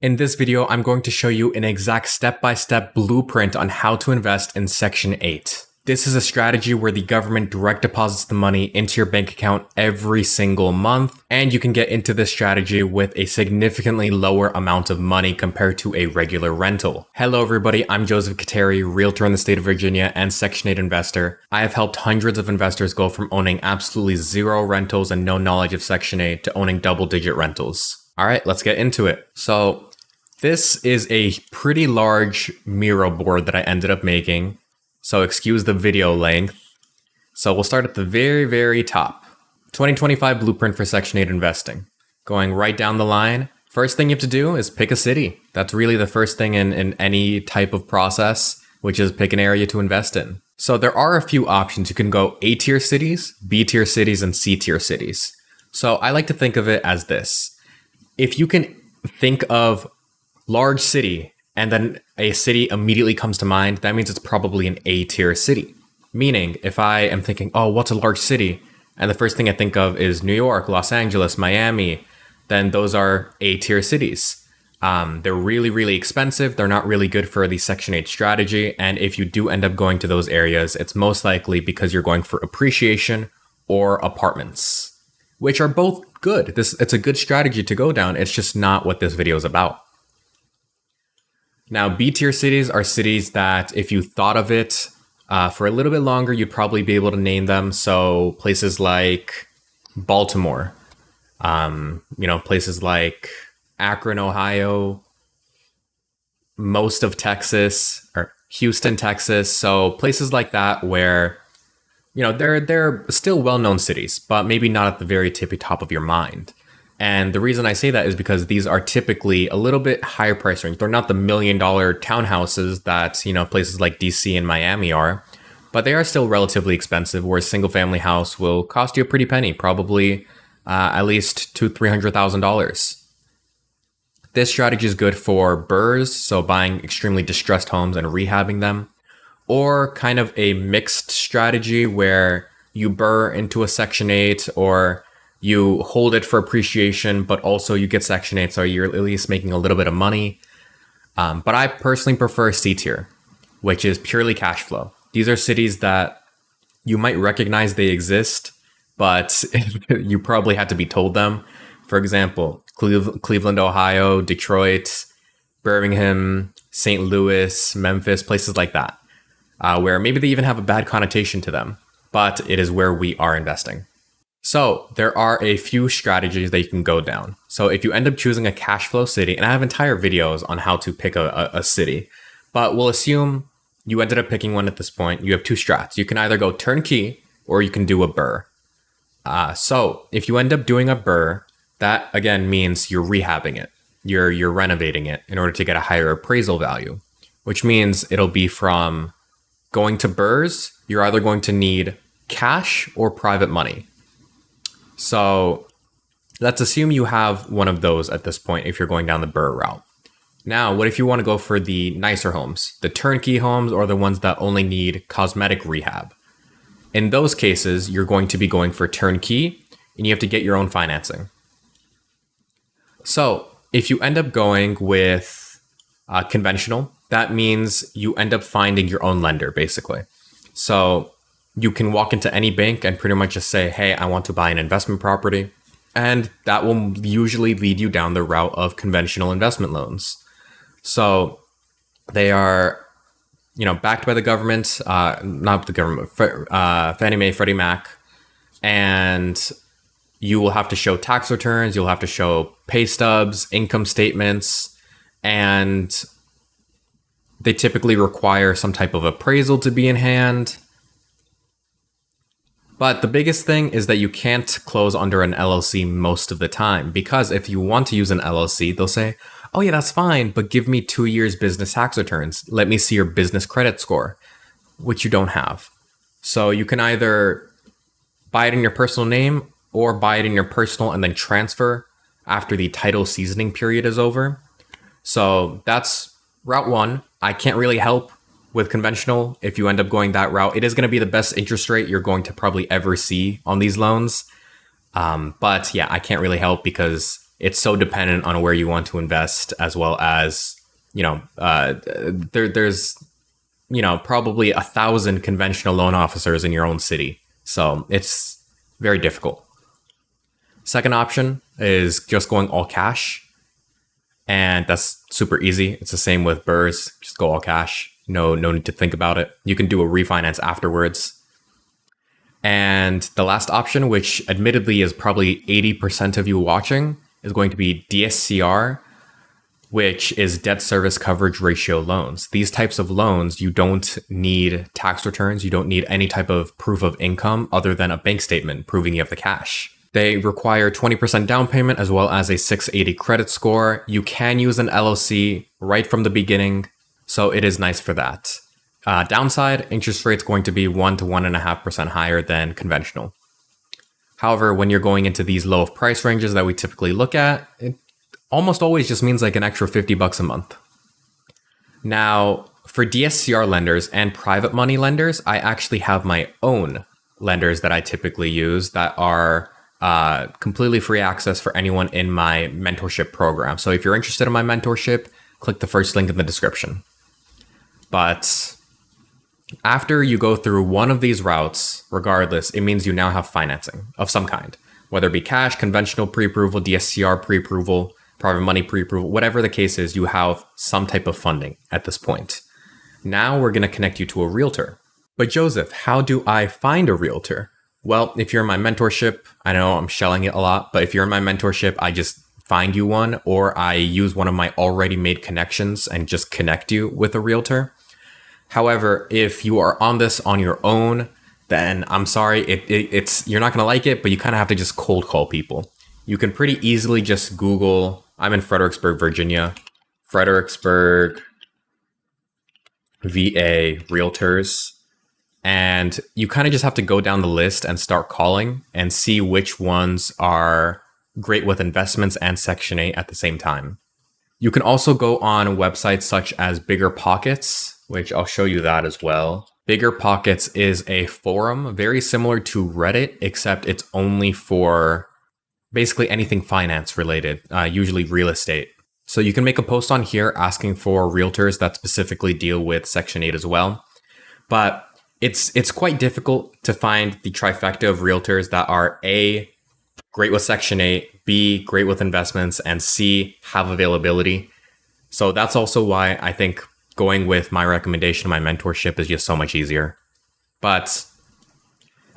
In this video, I'm going to show you an exact step-by-step blueprint on how to invest in Section 8. This is a strategy where the government direct deposits the money into your bank account every single month, and you can get into this strategy with a significantly lower amount of money compared to a regular rental. Hello everybody, I'm Joseph Khateri, realtor in the state of Virginia and Section 8 investor. I have helped hundreds of investors go from owning absolutely zero rentals and no knowledge of Section 8 to owning double-digit rentals. All right, let's get into it. So this is a pretty large Miro board that I ended up making. So excuse the video length. So we'll start at the very top. 2025 blueprint for Section 8 investing. Going right down the line. First thing you have to do is pick a city. That's really the first thing in any type of process, which is pick an area to invest in. So there are a few options. You can go A-tier cities, B-tier cities, and C-tier cities. So I like to think of it as this. If you can think of large city, and then a city immediately comes to mind, that means it's probably an A-tier city. Meaning, if I am thinking, oh, what's a large city? And the first thing I think of is New York, Los Angeles, Miami, then those are A-tier cities. They're really expensive. They're not really good for the Section 8 strategy. And if you do end up going to those areas, it's most likely because you're going for appreciation or apartments, which are both good. It's a good strategy to go down. It's just not what this video is about. Now, B-tier cities are cities that if you thought of it for a little bit longer, you'd probably be able to name them. So places like Baltimore, places like Akron, Ohio, most of Texas, or Houston, Texas. So places like that where, they're still well-known cities, but maybe not at the very tippy top of your mind. And the reason I say that is because these are typically a little bit higher price range. They're not the $1 million townhouses that, places like DC and Miami are, but they are still relatively expensive, where a single family house will cost you a pretty penny, probably at least $200,000-$300,000. This strategy is good for BRRRRs, so buying extremely distressed homes and rehabbing them, or kind of a mixed strategy where you BRRRR into a Section 8 or you hold it for appreciation, but also you get Section 8, so you're at least making a little bit of money. But I personally prefer C tier, which is purely cash flow. These are cities that you might recognize they exist, but you probably had to be told them. For example, Cleveland, Ohio, Detroit, Birmingham, St. Louis, Memphis, places like that, where maybe they even have a bad connotation to them, but it is where we are investing. So there are a few strategies that you can go down. So if you end up choosing a cash flow city, and I have entire videos on how to pick a city, but we'll assume you ended up picking one at this point. You have two strats. You can either go turnkey or you can do a BRRRR. So if you end up doing a BRRRR, that again means you're rehabbing it. You're renovating it in order to get a higher appraisal value, which means it'll be from going to BRRRRs, you're either going to need cash or private money. So let's assume you have one of those at this point if you're going down the BRRRR route. Now, what if you want to go for the nicer homes, the turnkey homes, or the ones that only need cosmetic rehab? In those cases, you're going to be going for turnkey, and you have to get your own financing. So if you end up going with conventional, that means you end up finding your own lender, basically. So you can walk into any bank and pretty much just say, hey, I want to buy an investment property. And that will usually lead you down the route of conventional investment loans. So they are, backed by the government, not the government, Fannie Mae, Freddie Mac. And you will have to show tax returns. You'll have to show pay stubs, income statements, and they typically require some type of appraisal to be in hand. But the biggest thing is that you can't close under an LLC most of the time, because if you want to use an LLC, they'll say, oh yeah, that's fine, but give me 2 years business tax returns. Let me see your business credit score, which you don't have. So you can either buy it in your personal name or buy it in your personal and then transfer after the title seasoning period is over. So that's route one. I can't really help with conventional. If you end up going that route, it is going to be the best interest rate you're going to probably ever see on these loans. But yeah, I can't really help because it's so dependent on where you want to invest, as well as, there's, probably 1,000 conventional loan officers in your own city. So it's very difficult. Second option is just going all cash. And that's super easy. It's the same with BRRRRs. Just go all cash. No need to think about it. You can do a refinance afterwards. And the last option, which admittedly is probably 80% of you watching, is going to be DSCR, which is debt service coverage ratio loans. These types of loans, you don't need tax returns. You don't need any type of proof of income other than a bank statement proving you have the cash. They require 20% down payment as well as a 680 credit score. You can use an LLC right from the beginning, so it is nice for that. Downside, interest rate's going to be 1 to 1.5% higher than conventional. However, when you're going into these low price ranges that we typically look at, it almost always just means like an extra $50 a month. Now, for DSCR lenders and private money lenders, I actually have my own lenders that I typically use that are completely free access for anyone in my mentorship program. So if you're interested in my mentorship, click the first link in the description. But after you go through one of these routes, regardless, it means you now have financing of some kind, whether it be cash, conventional pre-approval, DSCR pre-approval, private money pre-approval, whatever the case is, you have some type of funding at this point. Now we're going to connect you to a realtor. But Joseph, how do I find a realtor? Well, if you're in my mentorship, I know I'm shelling it a lot, but if you're in my mentorship, I just find you one, or I use one of my already made connections and just connect you with a realtor. However, if you are on this on your own, then I'm sorry, it's you're not going to like it, but you kind of have to just cold call people. You can pretty easily just Google, I'm in Fredericksburg, Virginia, Fredericksburg, VA realtors. And you kind of just have to go down the list and start calling and see which ones are great with investments and Section 8 at the same time. You can also go on websites such as Bigger Pockets, which I'll show you that as well. Bigger Pockets is a forum very similar to Reddit, except it's only for basically anything finance related, usually real estate. So you can make a post on here asking for realtors that specifically deal with Section 8 as well. But it's quite difficult to find the trifecta of realtors that are A, great with Section 8, B, great with investments, and C, have availability. So that's also why I think going with my recommendation, my mentorship, is just so much easier. But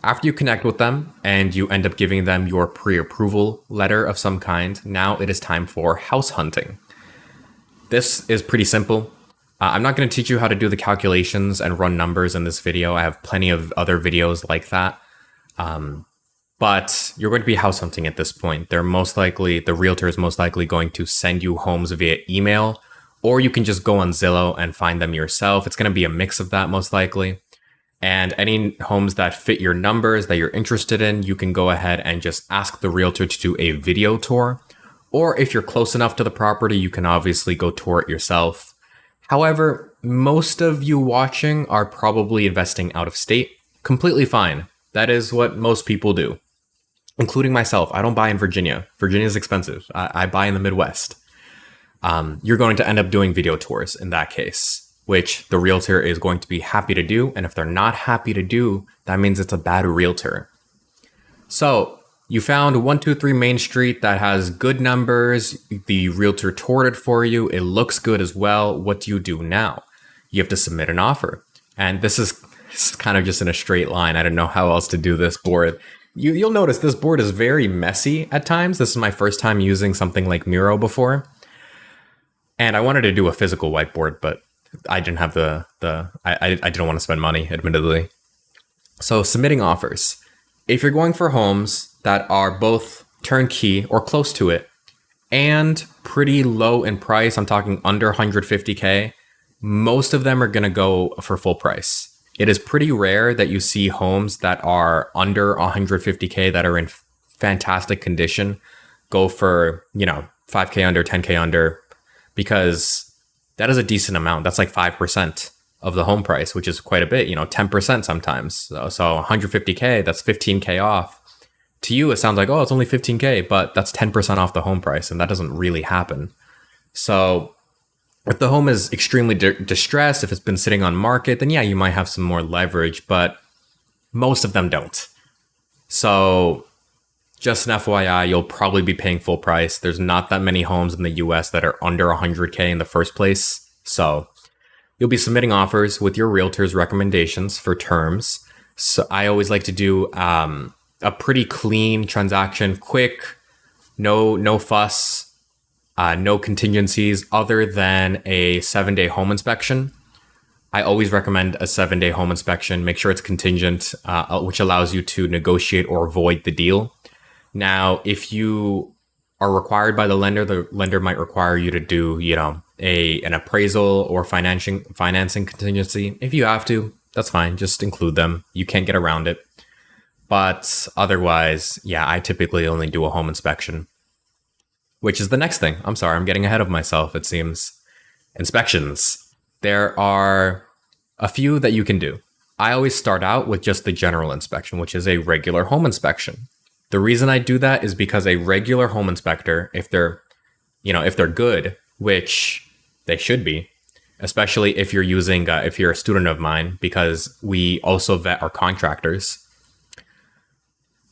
after you connect with them and you end up giving them your pre-approval letter of some kind, now it is time for house hunting. This is pretty simple. I'm not going to teach you how to do the calculations and run numbers in this video. I have plenty of other videos like that. But you're going to be house hunting at this point. The realtor is most likely going to send you homes via email, or you can just go on Zillow and find them yourself. It's going to be a mix of that most likely. And any homes that fit your numbers that you're interested in, you can go ahead and just ask the realtor to do a video tour. Or if you're close enough to the property, you can obviously go tour it yourself. However, most of you watching are probably investing out of state. Completely fine. That is what most people do, including myself. I don't buy in Virginia. Virginia is expensive. I buy in the Midwest. You're going to end up doing video tours in that case, which the realtor is going to be happy to do. And if they're not happy to do, that means it's a bad realtor. So you found 123 Main Street that has good numbers. The realtor toured it for you. It looks good as well. What do you do now? You have to submit an offer. And this is kind of just in a straight line. I don't know how else to do this board. You'll notice this board is very messy at times. This is my first time using something like Miro before. And I wanted to do a physical whiteboard, but I didn't have I didn't want to spend money, admittedly. So submitting offers. If you're going for homes that are both turnkey or close to it and pretty low in price, I'm talking under 150K, most of them are going to go for full price. It is pretty rare that you see homes that are under 150K that are in fantastic condition go for, 5K under, 10K under, because that is a decent amount. That's like 5% of the home price, which is quite a bit, 10% sometimes. So 150K, that's 15K off. To you, it sounds like, oh, it's only 15K, but that's 10% off the home price, and that doesn't really happen. So if the home is extremely distressed, if it's been sitting on market, then yeah, you might have some more leverage, but most of them don't. So just an FYI, you'll probably be paying full price. There's not that many homes in the US that are under 100K in the first place. So you'll be submitting offers with your realtor's recommendations for terms. So I always like to do a pretty clean transaction, quick, no fuss, no contingencies other than a 7-day home inspection. I always recommend a 7-day home inspection. Make sure it's contingent, which allows you to negotiate or avoid the deal. Now, if you are required by the lender might require you to do, an appraisal or financing contingency. If you have to, that's fine. Just include them. You can't get around it. But otherwise, yeah, I typically only do a home inspection, which is the next thing. I'm sorry, I'm getting ahead of myself, it seems. Inspections. There are a few that you can do. I always start out with just the general inspection, which is a regular home inspection. The reason I do that is because a regular home inspector, if they're good, which they should be, especially if you're if you're a student of mine, because we also vet our contractors,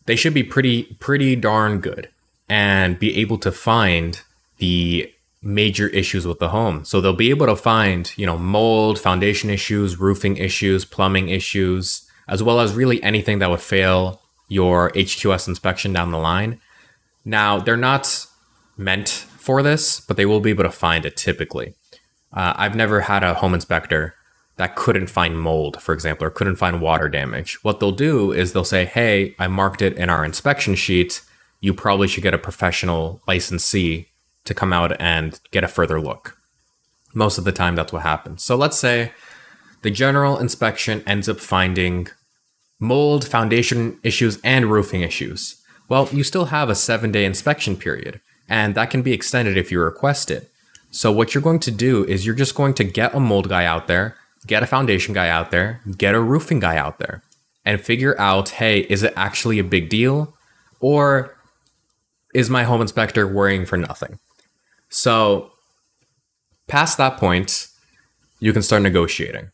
they should be pretty darn good and be able to find the major issues with the home. So they'll be able to find, mold, foundation issues, roofing issues, plumbing issues, as well as really anything that would fail your HQS inspection down the line. Now, they're not meant for this, but they will be able to find it typically. I've never had a home inspector that couldn't find mold, for example, or couldn't find water damage. What they'll do is they'll say, hey, I marked it in our inspection sheet. You probably should get a professional licensee to come out and get a further look. Most of the time, that's what happens. So let's say the general inspection ends up finding mold, foundation issues, and roofing issues. Well, you still have a 7-day inspection period, and that can be extended if you request it. So what you're going to do is you're just going to get a mold guy out there, get a foundation guy out there, get a roofing guy out there, and figure out, hey, is it actually a big deal? Or is my home inspector worrying for nothing? So past that point, you can start negotiating.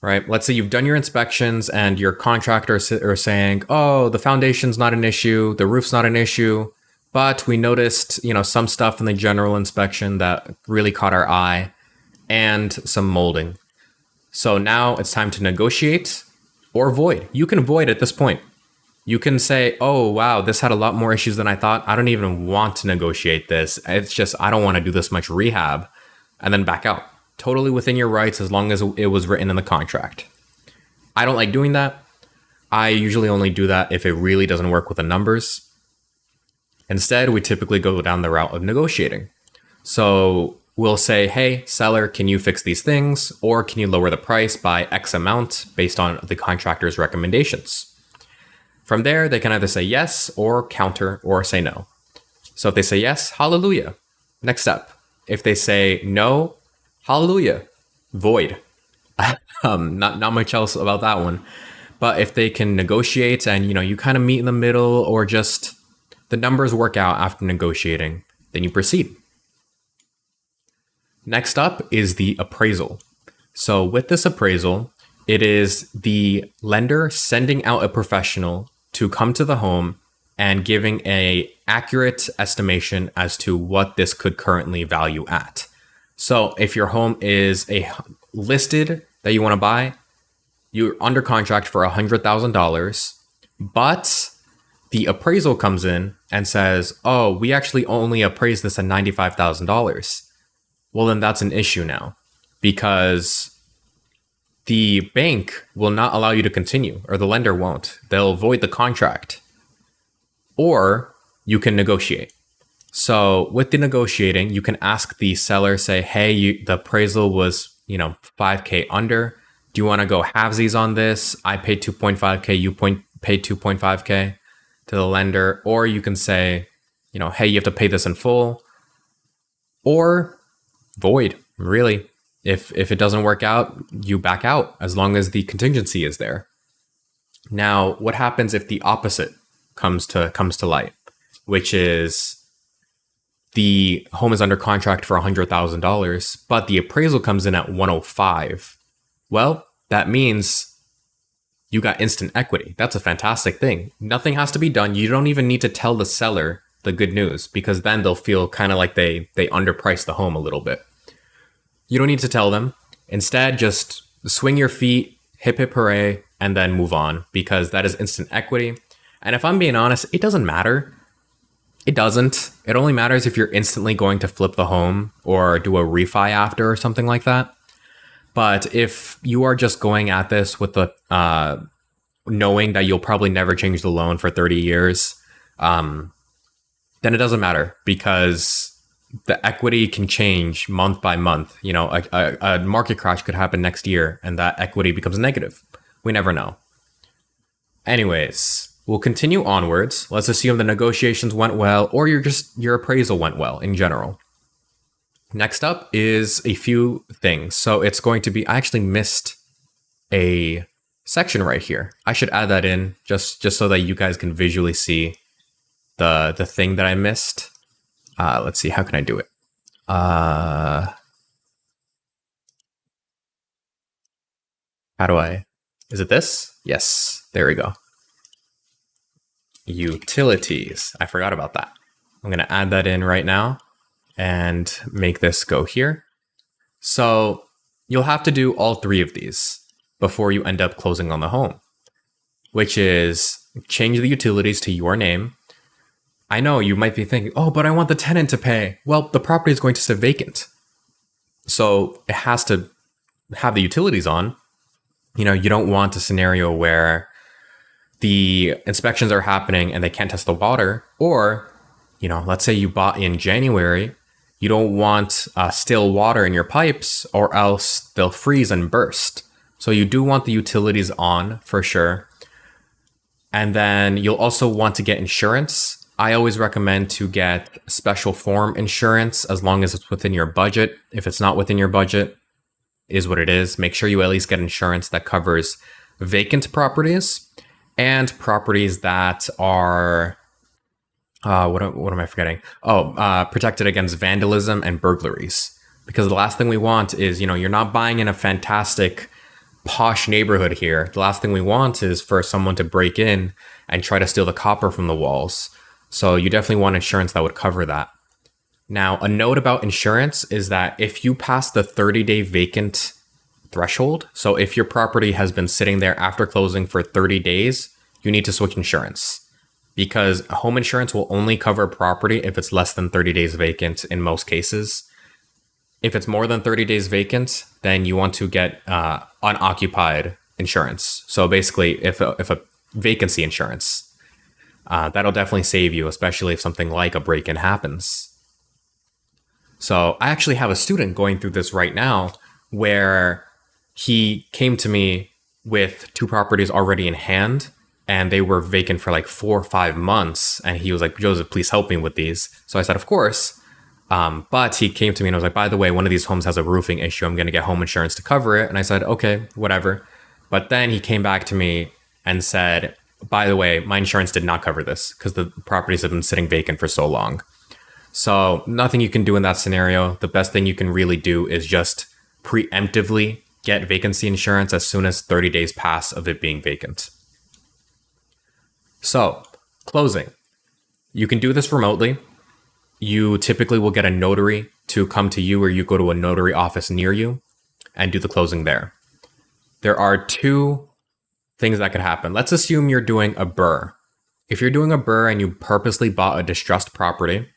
Right? Let's say you've done your inspections and your contractor are saying, oh, the foundation's not an issue, the roof's not an issue, but we noticed, some stuff in the general inspection that really caught our eye and some molding. So now it's time to negotiate or void. You can void at this point. You can say, oh, wow, this had a lot more issues than I thought. I don't even want to negotiate this. It's just, I don't want to do this much rehab, and then back out. Totally within your rights as long as it was written in the contract. I don't like doing that. I usually only do that if it really doesn't work with the numbers. Instead, we typically go down the route of negotiating. So we'll say, hey, seller, can you fix these things? Or can you lower the price by X amount based on the contractor's recommendations? From there, they can either say yes or counter or say no. So if they say yes, hallelujah. Next step. If they say no, hallelujah, void. Not much else about that one. But if they can negotiate and, you kind of meet in the middle or just the numbers work out after negotiating, then you proceed. Next up is the appraisal. So with this appraisal, it is the lender sending out a professional to come to the home and giving an accurate estimation as to what this could currently value at. So if your home is a listed that you want to buy, you're under contract for $100,000, but the appraisal comes in and says, oh, we actually only appraised this at $95,000. Well, then that's an issue now because the bank will not allow you to continue, or the lender won't. They'll void the contract, or you can negotiate. So with the negotiating, you can ask the seller, say, hey, the appraisal was, $5K under. Do you want to go halvesies on this? I paid $2.5K, you paid $2.5K to the lender. Or you can say, hey, you have to pay this in full. Or void, really. If it doesn't work out, you back out as long as the contingency is there. Now, what happens if the opposite comes to light, which is the home is under contract for $100,000, but the appraisal comes in at 105. Well, that means you got instant equity. That's a fantastic thing. Nothing has to be done. You don't even need to tell the seller the good news, because then they'll feel kind of like they underpriced the home a little bit. You don't need to tell them. Instead, just swing your feet, hip hip hooray, and then move on, because that is instant equity. And if I'm being honest, it doesn't matter. It doesn't. It only matters if you're instantly going to flip the home or do a refi after or something like that. But if you are just going at this with the knowing that you'll probably never change the loan for 30 years, then it doesn't matter, because the equity can change month by month. You know, a market crash could happen next year and that equity becomes negative. We never know. Anyways, we'll continue onwards. Let's assume the negotiations went well, or your appraisal went well in general. Next up is a few things. So it's going to be, I actually missed a section right here. I should add that in just so that you guys can visually see the thing that I missed. Let's see, how can I do it? How do I? Is it this? Yes, there we go. Utilities. I forgot about that. I'm going to add that in right now and make this go here. So you'll have to do all three of these before you end up closing on the home, which is change the utilities to your name. I know you might be thinking, oh, but I want the tenant to pay. Well, the property is going to sit vacant, so it has to have the utilities on. You know, you don't want a scenario where the inspections are happening and they can't test the water. Or, you know, let's say you bought in January, you don't want still water in your pipes, or else they'll freeze and burst. So you do want the utilities on for sure. And then you'll also want to get insurance. I always recommend to get special form insurance as long as it's within your budget. If it's not within your budget, is what it is. Make sure you at least get insurance that covers vacant properties and properties that are what am I forgetting? Protected against vandalism and burglaries. Because the last thing we want is, you know, you're not buying in a fantastic posh neighborhood here. The last thing we want is for someone to break in and try to steal the copper from the walls. So you definitely want insurance that would cover that. Now, a note about insurance is that if you pass the 30-day vacant threshold, so if your property has been sitting there after closing for 30 days, you need to switch insurance, because home insurance will only cover property if it's less than 30 days vacant in most cases. If it's more than 30 days vacant, then you want to get unoccupied insurance. So basically, if a vacancy insurance, that'll definitely save you, especially if something like a break-in happens. So I actually have a student going through this right now where he came to me with two properties already in hand, and they were vacant for like 4 or 5 months. And he was like, Joseph, please help me with these. So I said, of course. But he came to me and was like, by the way, one of these homes has a roofing issue. I'm going to get home insurance to cover it. And I said, okay, whatever. But then he came back to me and said, by the way, my insurance did not cover this because the properties have been sitting vacant for so long. So nothing you can do in that scenario. The best thing you can really do is just preemptively get vacancy insurance as soon as 30 days pass of it being vacant. So, closing. You can do this remotely. You typically will get a notary to come to you, or you go to a notary office near you and do the closing there. There are two things that could happen. Let's assume you're doing a BRRRR. If you're doing a BRRRR and you purposely bought a distressed property,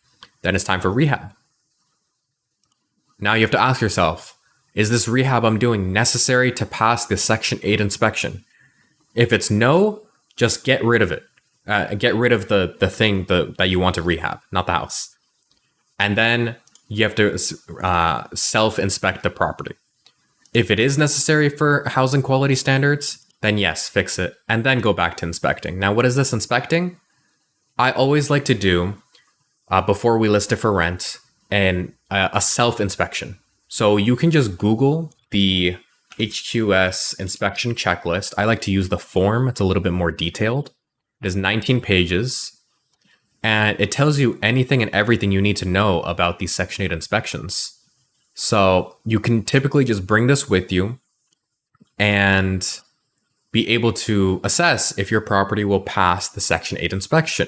then it's time for rehab. Now you have to ask yourself, is this rehab I'm doing necessary to pass the Section 8 inspection? If it's no, just get rid of it. Get rid of the thing that you want to rehab, not the house. And then you have to self-inspect the property. If it is necessary for housing quality standards, then yes, fix it, and then go back to inspecting. Now, what is this inspecting? I always like to do, before we list it for rent, a self-inspection. So you can just Google the HQS inspection checklist. I like to use the form. It's a little bit more detailed. It is 19 pages, and it tells you anything and everything you need to know about these Section 8 inspections. So you can typically just bring this with you and be able to assess if your property will pass the Section 8 inspection.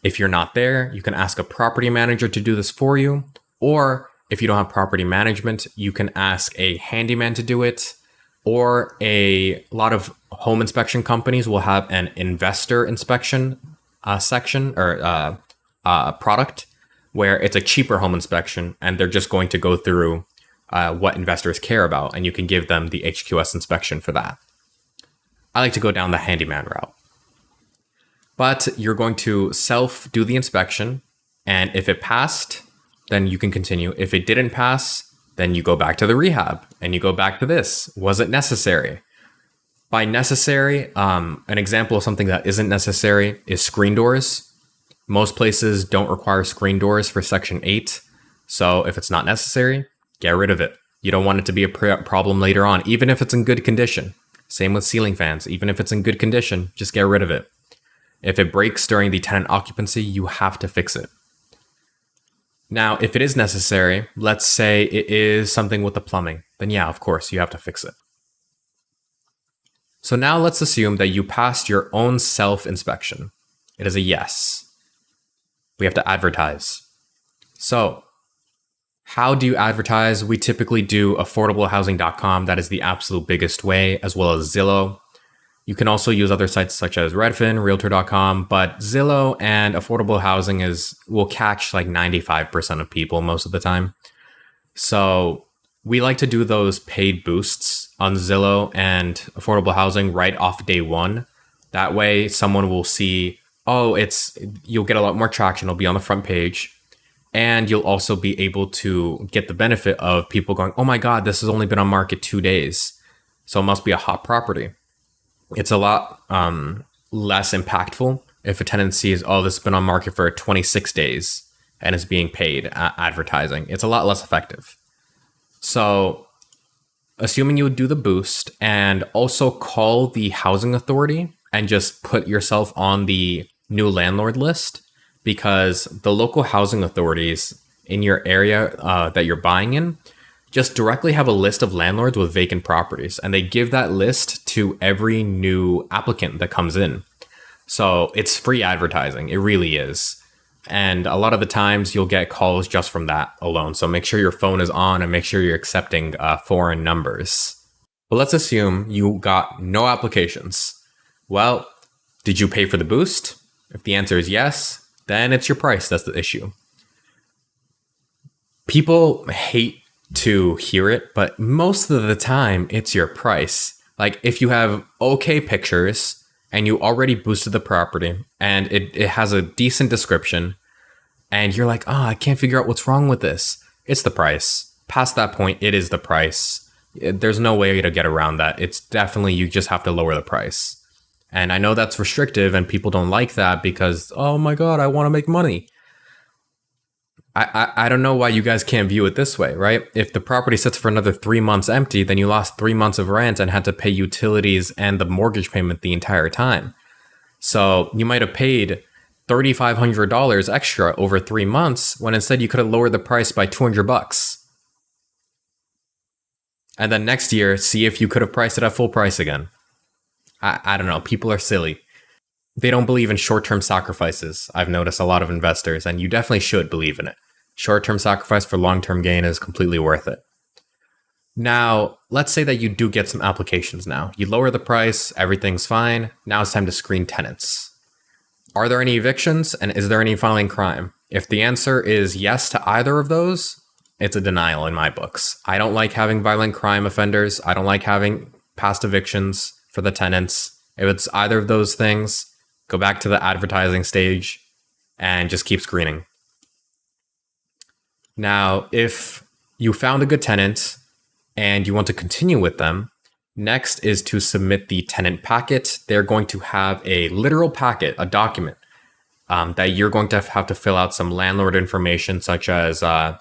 If you're not there, you can ask a property manager to do this for you. Or if you don't have property management, you can ask a handyman to do it. Or a lot of home inspection companies will have an investor inspection section or product where it's a cheaper home inspection and they're just going to go through what investors care about, and you can give them the HQS inspection for that. I like to go down the handyman route. But you're going to self do the inspection, and if it passed, then you can continue. If it didn't pass, then you go back to the rehab and you go back to this. Was it necessary? By necessary, an example of something that isn't necessary is screen doors. Most places don't require screen doors for Section 8. So if it's not necessary, get rid of it. You don't want it to be a problem later on, even if it's in good condition. Same with ceiling fans. Even if it's in good condition, just get rid of it. If it breaks during the tenant occupancy, you have to fix it. Now, if it is necessary, let's say it is something with the plumbing, then yeah, of course, you have to fix it. So now let's assume that you passed your own self-inspection. It is a yes. We have to advertise. So how do you advertise? We typically do affordablehousing.com. That is the absolute biggest way, as well as Zillow. You can also use other sites such as Redfin, realtor.com, but Zillow and affordable housing will catch like 95% of people most of the time. So we like to do those paid boosts on Zillow and affordable housing right off day one. That way someone will see, you'll get a lot more traction. It'll be on the front page. And you'll also be able to get the benefit of people going, oh my God, this has only been on market 2 days. So it must be a hot property. It's a lot less impactful if a tenant sees, this has been on market for 26 days and is being paid advertising. It's a lot less effective. So assuming you would do the boost and also call the housing authority and just put yourself on the new landlord list, because the local housing authorities in your area that you're buying in just directly have a list of landlords with vacant properties, and they give that list to every new applicant that comes in. So it's free advertising. It really is. And a lot of the times you'll get calls just from that alone. So make sure your phone is on and make sure you're accepting foreign numbers. But let's assume you got no applications. Well, did you pay for the boost? If the answer is yes, then it's your price that's the issue. People hate to hear it, but most of the time it's your price. Like if you have okay pictures and you already boosted the property and it has a decent description and you're like, I can't figure out what's wrong with this. It's the price. Past that point, it is the price. There's no way to get around that. It's definitely, you just have to lower the price. And I know that's restrictive and people don't like that because, oh my God, I want to make money. I don't know why you guys can't view it this way, right? If the property sits for another 3 months empty, then you lost 3 months of rent and had to pay utilities and the mortgage payment the entire time. So you might have paid $3,500 extra over 3 months when instead you could have lowered the price by $200. And then next year, see if you could have priced it at full price again. I don't know. People are silly. They don't believe in short-term sacrifices. I've noticed a lot of investors, and you definitely should believe in it. Short-term sacrifice for long-term gain is completely worth it. Now, let's say that you do get some applications now. You lower the price, everything's fine. Now it's time to screen tenants. Are there any evictions, and is there any filing crime? If the answer is yes to either of those, it's a denial in my books. I don't like having violent crime offenders. I don't like having past evictions for the tenants. If it's either of those things, go back to the advertising stage and just keep screening. Now, if you found a good tenant and you want to continue with them, next is to submit the tenant packet. They're going to have a literal packet, a document that you're going to have to fill out some landlord information, such as the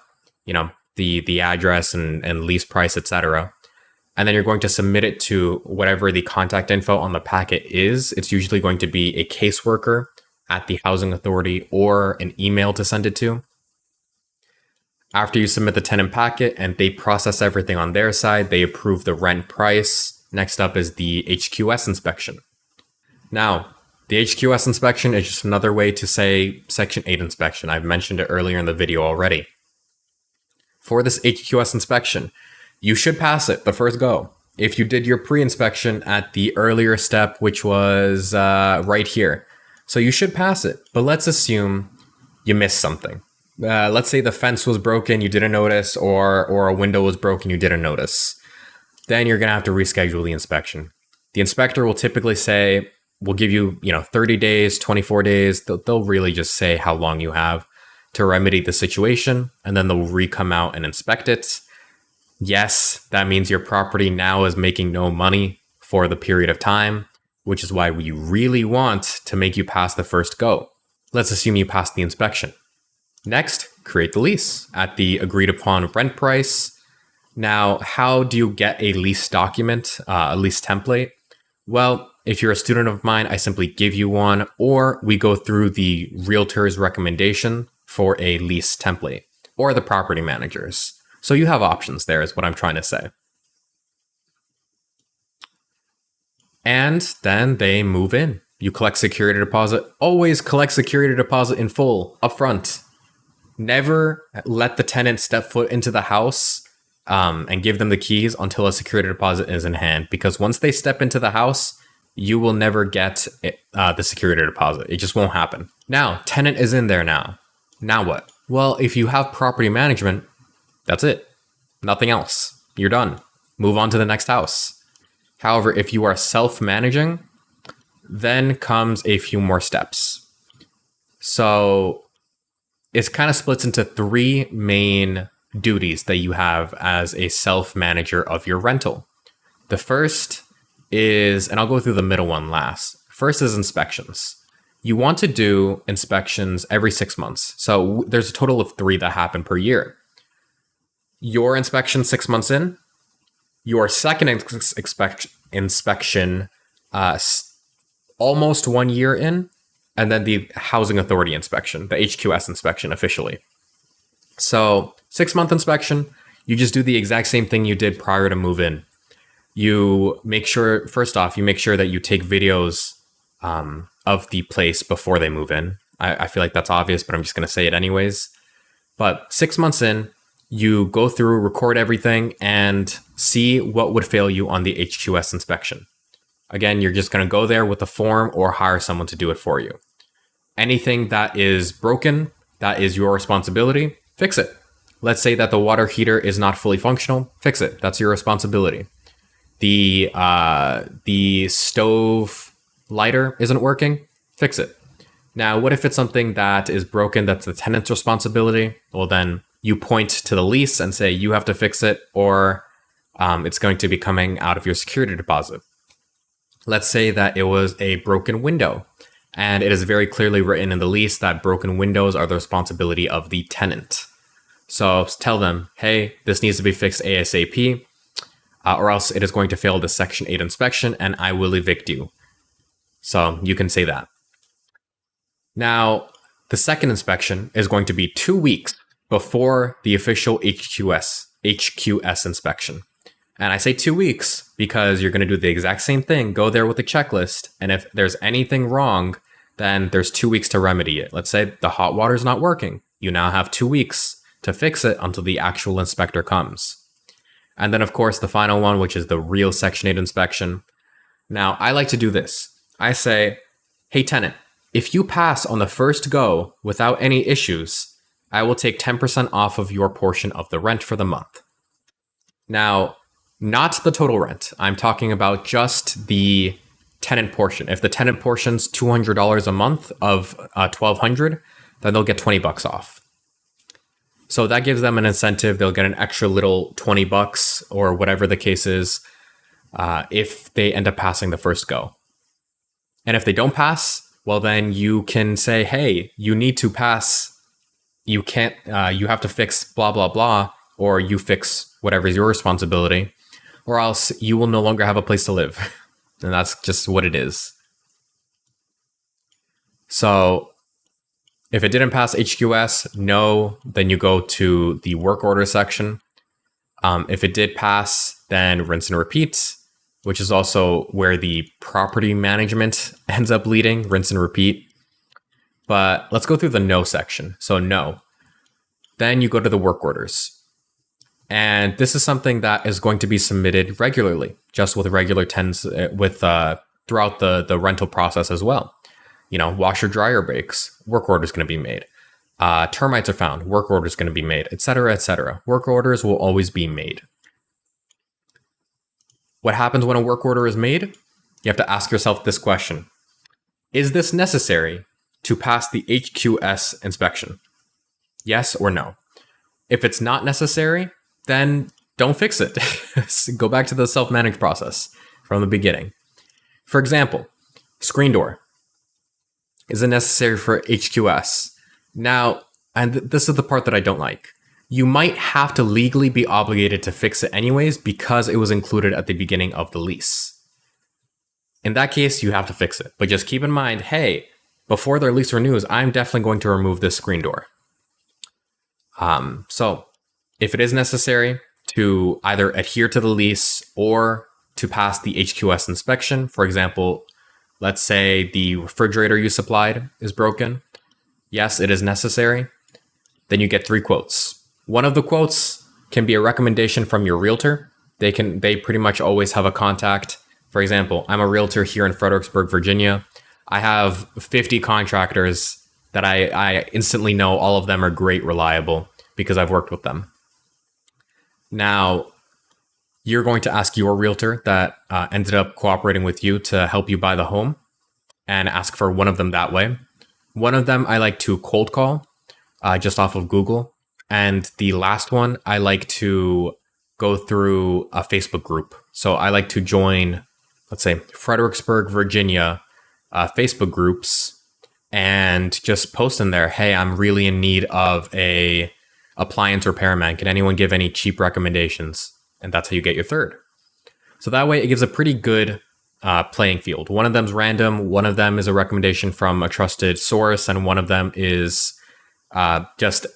address and lease price, etc. and then you're going to submit it to whatever the contact info on the packet is. It's usually going to be a caseworker at the housing authority or an email to send it to. After you submit the tenant packet and they process everything on their side, they approve the rent price. Next up is the HQS inspection. Now, the HQS inspection is just another way to say Section 8 inspection. I've mentioned it earlier in the video already. For this HQS inspection, you should pass it the first go. If you did your pre-inspection at the earlier step, which was right here. So you should pass it, but let's assume you missed something. Let's say the fence was broken, you didn't notice, or a window was broken, you didn't notice. Then you're going to have to reschedule the inspection. The inspector will typically say, we'll give you, 30 days, 24 days. They'll really just say how long you have to remedy the situation, and then they'll re-come out and inspect it. Yes, that means your property now is making no money for the period of time, which is why we really want to make you pass the first go. Let's assume you passed the inspection. Next, create the lease at the agreed upon rent price. Now, how do you get a lease document, a lease template? Well, if you're a student of mine, I simply give you one, or we go through the realtor's recommendation for a lease template, or the property manager's. So you have options there, is what I'm trying to say. And then they move in. You collect security deposit. Always collect security deposit in full, upfront. Never let the tenant step foot into the house and give them the keys until a security deposit is in hand. Because once they step into the house, you will never get the security deposit. It just won't happen. Now, tenant is in there now. Now what? Well, if you have property management, that's it. Nothing else. You're done. Move on to the next house. However, if you are self-managing, then comes a few more steps. So it kind of splits into three main duties that you have as a self-manager of your rental. The first is, and I'll go through the middle one last. First is inspections. You want to do inspections every 6 months. So there's a total of 3 that happen per year. Your inspection 6 months in, your second inspection almost 1 year in, and then the housing authority inspection, the HQS inspection officially. So 6-month inspection, you just do the exact same thing you did prior to move in. You make sure, first off, you make sure that you take videos of the place before they move in. I feel like that's obvious, but I'm just going to say it anyways. But 6 months in, you go through, record everything, and see what would fail you on the HQS inspection. Again, you're just going to go there with a form or hire someone to do it for you. Anything that is broken, that is your responsibility, fix it. Let's say that the water heater is not fully functional, fix it. That's your responsibility. The stove lighter isn't working, fix it. Now, what if it's something that is broken that's the tenant's responsibility? Well, then you point to the lease and say you have to fix it, or it's going to be coming out of your security deposit. Let's say that it was a broken window, and it is very clearly written in the lease that broken windows are the responsibility of the tenant. So tell them, hey, this needs to be fixed ASAP, or else it is going to fail the Section 8 inspection and I will evict you. So you can say that. Now, the second inspection is going to be 2 weeks before the official HQS inspection. And I say 2 weeks because you're going to do the exact same thing, go there with a checklist, and if there's anything wrong, then there's 2 weeks to remedy it. Let's say the hot water is not working. You now have 2 weeks to fix it until the actual inspector comes. And then, of course, the final one, which is the real Section 8 inspection. Now, I like to do this. I say, hey, tenant, if you pass on the first go without any issues, I will take 10% off of your portion of the rent for the month. Now, not the total rent. I'm talking about just the tenant portion. If the tenant portion's $200 a month of $1,200, then they'll get $20 off. So that gives them an incentive. They'll get an extra little $20 or whatever the case is if they end up passing the first go. And if they don't pass, well, then you can say, hey, you need to pass. You can't, you have to fix blah, blah, blah, or you fix whatever is your responsibility. or else you will no longer have a place to live. And that's just what it is. So if it didn't pass HQS, no, then you go to the work order section. If it did pass, then rinse and repeat, which is also where the property management ends up leading, rinse and repeat. But let's go through the no section. So no. Then you go to the work orders. And this is something that is going to be submitted regularly, just with regular tenants throughout the rental process as well. Washer dryer breaks, work order is going to be made. Termites are found, work order is going to be made, etc., etc. Work orders will always be made. What happens when a work order is made? You have to ask yourself this question. Is this necessary to pass the HQS inspection? Yes or no? If it's not necessary, then don't fix it. Go back to the self-managed process from the beginning. For example, screen door. Is it necessary for HQS? Now, and this is the part that I don't like. You might have to legally be obligated to fix it anyways because it was included at the beginning of the lease. In that case, you have to fix it. But just keep in mind, hey, before their lease renews, I'm definitely going to remove this screen door. So if it is necessary to either adhere to the lease or to pass the HQS inspection, for example, let's say the refrigerator you supplied is broken. Yes, it is necessary. Then you get 3 quotes. One of the quotes can be a recommendation from your realtor. They pretty much always have a contact. For example, I'm a realtor here in Fredericksburg, Virginia. I have 50 contractors that I instantly know all of them are great, reliable, because I've worked with them. Now, you're going to ask your realtor that ended up cooperating with you to help you buy the home and ask for one of them that way. One of them I like to cold call just off of Google. And the last one, I like to go through a Facebook group. So I like to join, let's say, Fredericksburg, Virginia Facebook groups and just post in there, hey, I'm really in need of a appliance repairman. Can anyone give any cheap recommendations? And that's how you get your third. So that way it gives a pretty good playing field. One of them's random. One of them is a recommendation from a trusted source. And one of them is just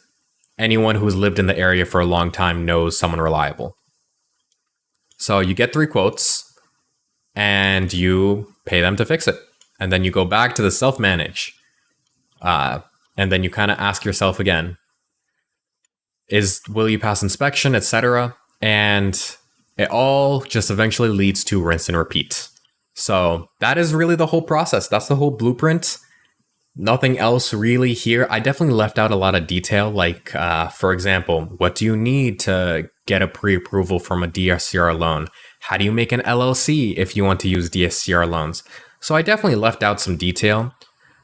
anyone who's lived in the area for a long time knows someone reliable. So you get 3 quotes and you pay them to fix it. And then you go back to the self-manage. And then you kind of ask yourself again, will you pass inspection, etc.? And it all just eventually leads to rinse and repeat. So that is really the whole process. That's the whole blueprint. Nothing else really here. I definitely left out a lot of detail. Like, for example, what do you need to get a pre-approval from a DSCR loan? How do you make an LLC if you want to use DSCR loans? So I definitely left out some detail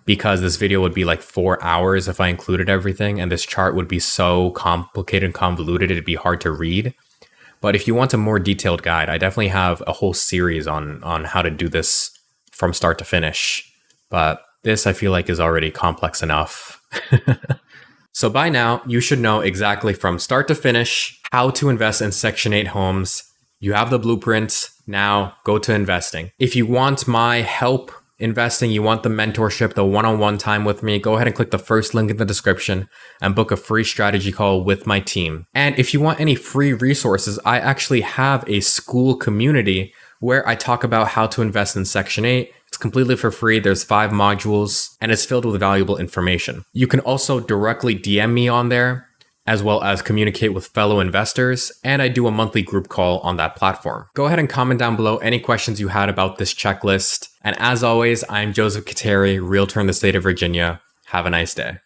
because this video would be like 4 hours if I included everything. And this chart would be so complicated and convoluted, it'd be hard to read. But if you want a more detailed guide, I definitely have a whole series on how to do this from start to finish. But this I feel like is already complex enough. So by now, you should know exactly from start to finish how to invest in Section 8 homes. You have the blueprint. Now go to investing. If you want my help investing, you want the mentorship, the one-on-one time with me, go ahead and click the first link in the description and book a free strategy call with my team. And if you want any free resources, I actually have a school community where I talk about how to invest in Section 8. It's completely for free. There's 5 modules and it's filled with valuable information. You can also directly DM me on there, as well as communicate with fellow investors, and I do a monthly group call on that platform. Go ahead and comment down below any questions you had about this checklist. And as always, I'm Joseph Khateri, realtor in the state of Virginia. Have a nice day.